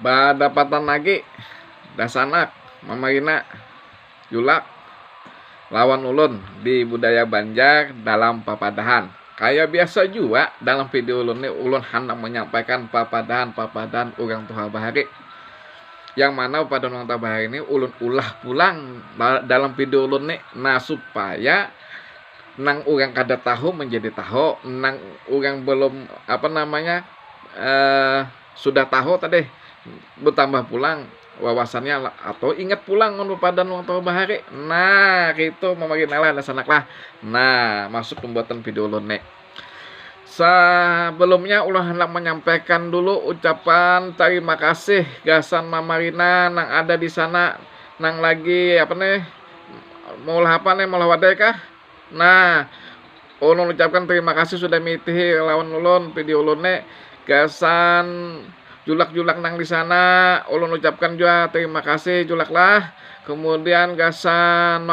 Badapatan lagi Dasanak Mamarina Julak lawan ulun di budaya Banjar dalam papadahan. Kayak biasa juga dalam video ulun ini ulun hendak menyampaikan papadahan urang Tuha Bahari. Yang mana pada urang Tuha Bahari ini ulun ulah pulang dalam video ulun ini, nah supaya nang urang kada tahu menjadi tahu, nang urang belum sudah tahu tadi bertambah pulang wawasannya atau ingat pulang ngono pada urang Tuha Bahari. Nah itu memarinalah dasanaklah. Nah masuk pembuatan video ulun nih. Sebelumnya ulun hendak menyampaikan dulu ucapan terima kasih gasan Mamarina nang ada di sana, nang lagi mau wadai kah. Nah ulun ucapkan terima kasih sudah mitihi lawan ulun video ulun nih gasan julak nang di sana. Ulun ucapkan juga terima kasih julak lah. Kemudian gasan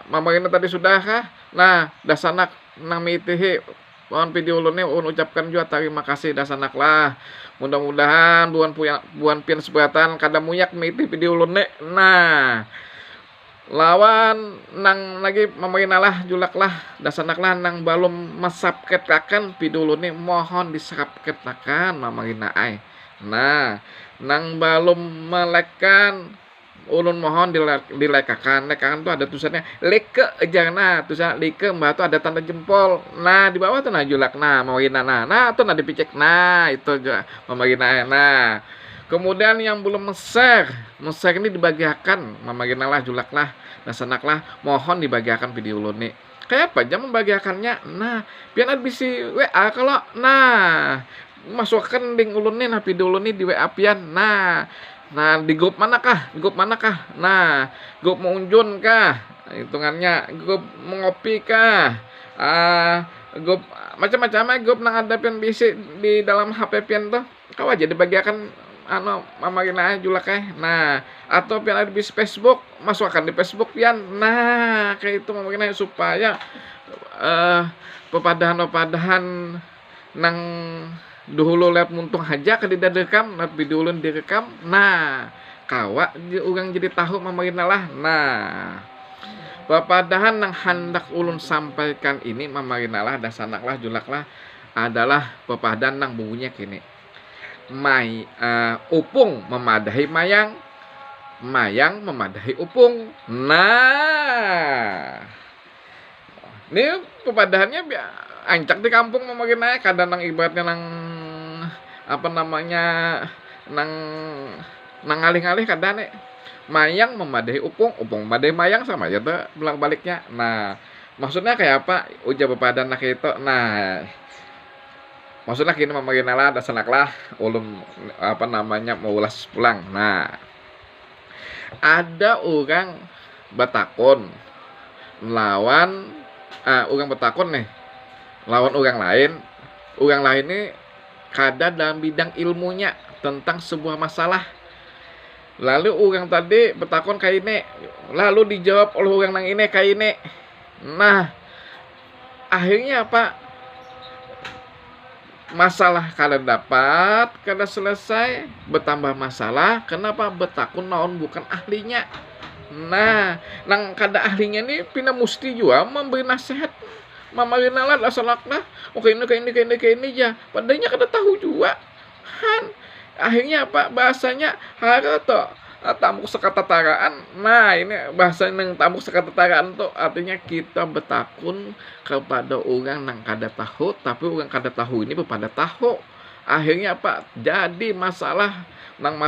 Mamarina tadi sudah kah. Nah dasanak nang mitihi lawan video ulun nih ulun ucapkan juga terima kasih dasanak lah. Mudah-mudahan buan pian seberatan kada muyak mitihi video ulun nih. Nah lawan nang lagi Mamarina lah julak lah dasanak lah nang balum mesubscribe video ulun nih mohon disubscribe Mamarina ai. Nah nang balum melekan ulun mohon dilekakan. Lekakan tuh ada tulisannya like aja. Nah tulisan like mbak tuh ada tanda jempol. Nah di bawah tuh nah julak nah Mamarina nah tuh nah dipicek. Nah itu juga Mamarina. Nah kemudian yang belum share ini dibagiakan Mamarina lah julak lah dasanak lah mohon dibagiakan video ulun nih. Kayak apa aja membagiakannya. Nah biar bisa WA kalau nah masukkan link ulun nih nah video ulun nih di WA pian. Nah di grup manakah? Nah grup mengunjun kah? Hitungannya grup mengopi kah? Grup macam-macam grup nang ada pian bisi di dalam HP pian tuh. Kau aja dibagiakan Mamarina julak Nah atau pian ada di Facebook, masukkan di Facebook pian. Nah kayak itu Mamarina supaya pepadahan nang dahulu lihat muntung aja ke tidak direkam, nah video ulun direkam. Nah kawa urang jadi tahu Mamarina lah. Nah papadahan nang hendak ulun sampaikan ini Mamarina lah dasanak lah julak lah adalah papadahan nang bunyinya kini upung memadahi mayang, mayang memadahi upung. Nah ini papadahannya ancak di kampung Mamarina kadang nang ibaratnya nang nang ngalih-ngalih kadang nih mayang memadahi upung, upung memadahi mayang sama aja tuh bolak-baliknya. Nah maksudnya kayak apa ujar pepadan nak itu. Nah maksudnya kini Mamarina lah dasanak lah ulun mau ulas pulang. Nah ada orang batakon lawan orang batakon nih lawan orang lain ini kada dalam bidang ilmunya tentang sebuah masalah. Lalu orang tadi bertakon kayak ini, lalu dijawab oleh orang nang ini kayak ini. Nah akhirnya apa, masalah kada dapat kada selesai, bertambah masalah. Kenapa? Bertakon naon bukan ahlinya. Nah nang kada ahlinya nih pina musti juga memberi nasihat Mamarina lah dasanaklah kayak ini ya padahnya kada tahu juga kan. Akhirnya apa bahasanya hara to tamuk sekatataraan. Nah ini bahasa nang tamuk sekatataraan tuh artinya kita bertakun kepada orang nang kada tahu, tapi orang kada tahu ini pada tahu. Akhirnya apa jadi masalah nang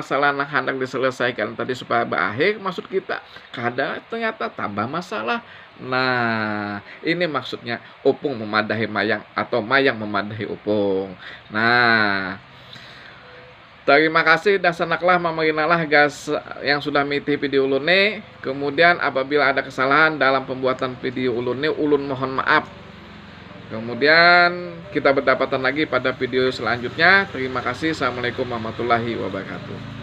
hendak diselesaikan tadi supaya berakhir maksud kita kada ternyata tambah masalah. Nah ini maksudnya upung memadahi mayang atau mayang memadahi upung. Nah terima kasih dasanaklah Mamarina lah gas yang sudah miti video ulun nih. Kemudian apabila ada kesalahan dalam pembuatan video ulun nih ulun mohon maaf. Kemudian kita berdapatan lagi pada video selanjutnya. Terima kasih. Assalamualaikum warahmatullahi wabarakatuh.